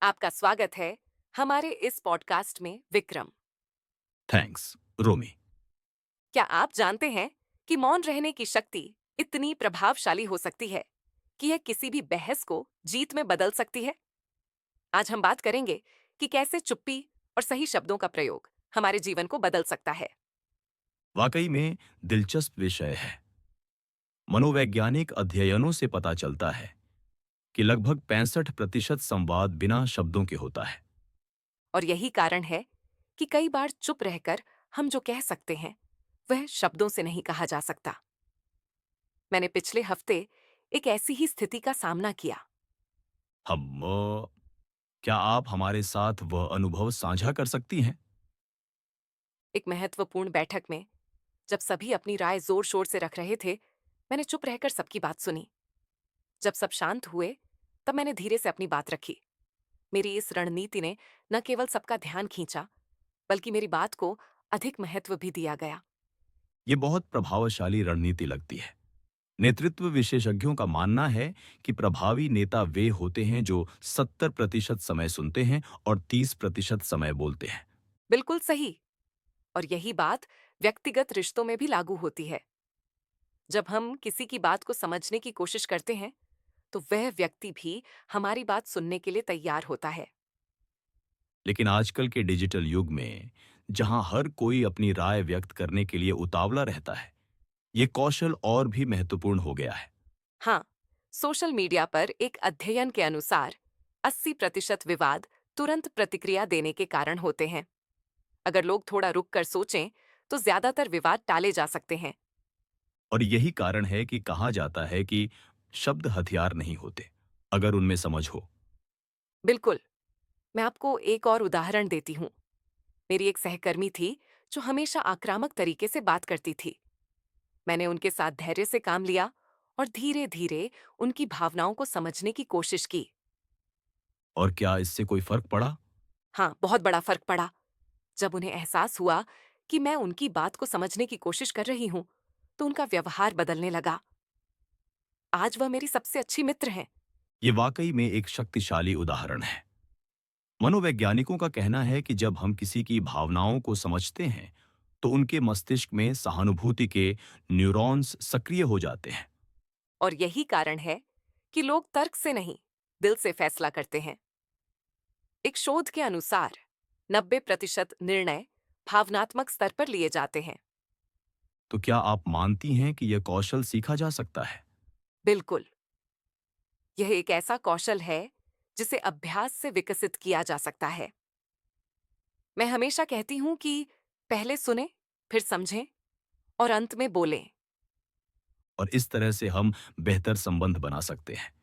आपका स्वागत है हमारे इस पॉडकास्ट में विक्रम। थैंक्स, रोमी। क्या आप जानते हैं कि मौन रहने की शक्ति इतनी प्रभावशाली हो सकती है कि यह किसी भी बहस को जीत में बदल सकती है? आज हम बात करेंगे कि कैसे चुप्पी और सही शब्दों का प्रयोग हमारे जीवन को बदल सकता है। वाकई में दिलचस्प विषय है। मनोवैज्ञानिक अध्ययनों से पता चलता है कि लगभग 65% संवाद बिना शब्दों के होता है। और यही कारण है कि कई बार चुप रहकर हम जो कह सकते हैं वह शब्दों से नहीं कहा जा सकता। मैंने पिछले हफ्ते एक ऐसी ही स्थिति का सामना किया। हम क्या आप हमारे साथ वह अनुभव साझा कर सकती हैं? एक महत्वपूर्ण बैठक में जब सभी अपनी राय जोर शोर से रख रहे थे, मैंने चुप रहकर सबकी बात सुनी। जब सब शांत हुए, तब मैंने धीरे से अपनी बात रखी। मेरी इस रणनीति ने न केवल सबका ध्यान खींचा, बल्कि मेरी बात को अधिक महत्व भी दिया गया। ये बहुत प्रभावशाली रणनीति लगती है। नेतृत्व विशेषज्ञों का मानना है कि प्रभावी नेता वे होते हैं जो 70% समय सुनते हैं और 30% समय बोलते हैं। बिल्कुल सही। और यही बात व्यक्तिगत रिश्तों में भी लागू होती है। जब हम किसी की बात को समझने की कोशिश करते हैं, तो वह व्यक्ति भी हमारी बात सुनने के लिए तैयार होता है। लेकिन आजकल के डिजिटल युग में जहां हर कोई अपनी राय व्यक्त करने के लिए उतावला रहता है, ये कौशल और भी महत्वपूर्ण हो गया है। हाँ, सोशल मीडिया पर एक अध्ययन के अनुसार 80% विवाद तुरंत प्रतिक्रिया देने के कारण होते हैं। अगर लोग थोड़ा रुक कर सोचें, तो ज्यादातर विवाद टाले जा सकते हैं। और यही कारण है कि कहा जाता है कि शब्द हथियार नहीं होते, अगर उनमें समझ हो। बिल्कुल। मैं आपको एक और उदाहरण देती हूँ। मेरी एक सहकर्मी थी जो हमेशा आक्रामक तरीके से बात करती थी। मैंने उनके साथ धैर्य से काम लिया और धीरे धीरे उनकी भावनाओं को समझने की कोशिश की। और क्या इससे कोई फर्क पड़ा? हाँ, बहुत बड़ा फर्क पड़ा। जब उन्हें एहसास हुआ कि मैं उनकी बात को समझने की कोशिश कर रही हूँ, तो उनका व्यवहार बदलने लगा। आज वह मेरी सबसे अच्छी मित्र हैं। ये वाकई में एक शक्तिशाली उदाहरण है। मनोवैज्ञानिकों का कहना है कि जब हम किसी की भावनाओं को समझते हैं, तो उनके मस्तिष्क में सहानुभूति के न्यूरॉन्स सक्रिय हो जाते हैं। और यही कारण है कि लोग तर्क से नहीं, दिल से फैसला करते हैं। एक शोध के अनुसार 90% निर्णय भावनात्मक स्तर पर लिए जाते हैं। तो क्या आप मानती हैं कि यह कौशल सीखा जा सकता है? बिल्कुल। यह एक ऐसा कौशल है जिसे अभ्यास से विकसित किया जा सकता है। मैं हमेशा कहती हूं कि पहले सुने, फिर समझें और अंत में बोलें। और इस तरह से हम बेहतर संबंध बना सकते हैं,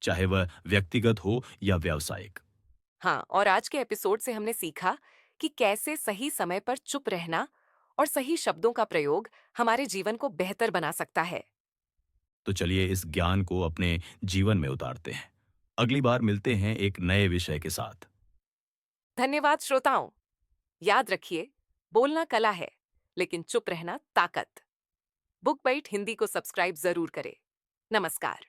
चाहे वह व्यक्तिगत हो या व्यावसायिक। हाँ, और आज के एपिसोड से हमने सीखा कि कैसे सही समय पर चुप रहना और सही शब्दों का प्रयोग हमारे जीवन को बेहतर बना सकता है। तो चलिए इस ज्ञान को अपने जीवन में उतारते हैं। अगली बार मिलते हैं एक नए विषय के साथ। धन्यवाद श्रोताओं। याद रखिए, बोलना कला है, लेकिन चुप रहना ताकत। बुक बाइट हिंदी को सब्सक्राइब जरूर करें। नमस्कार।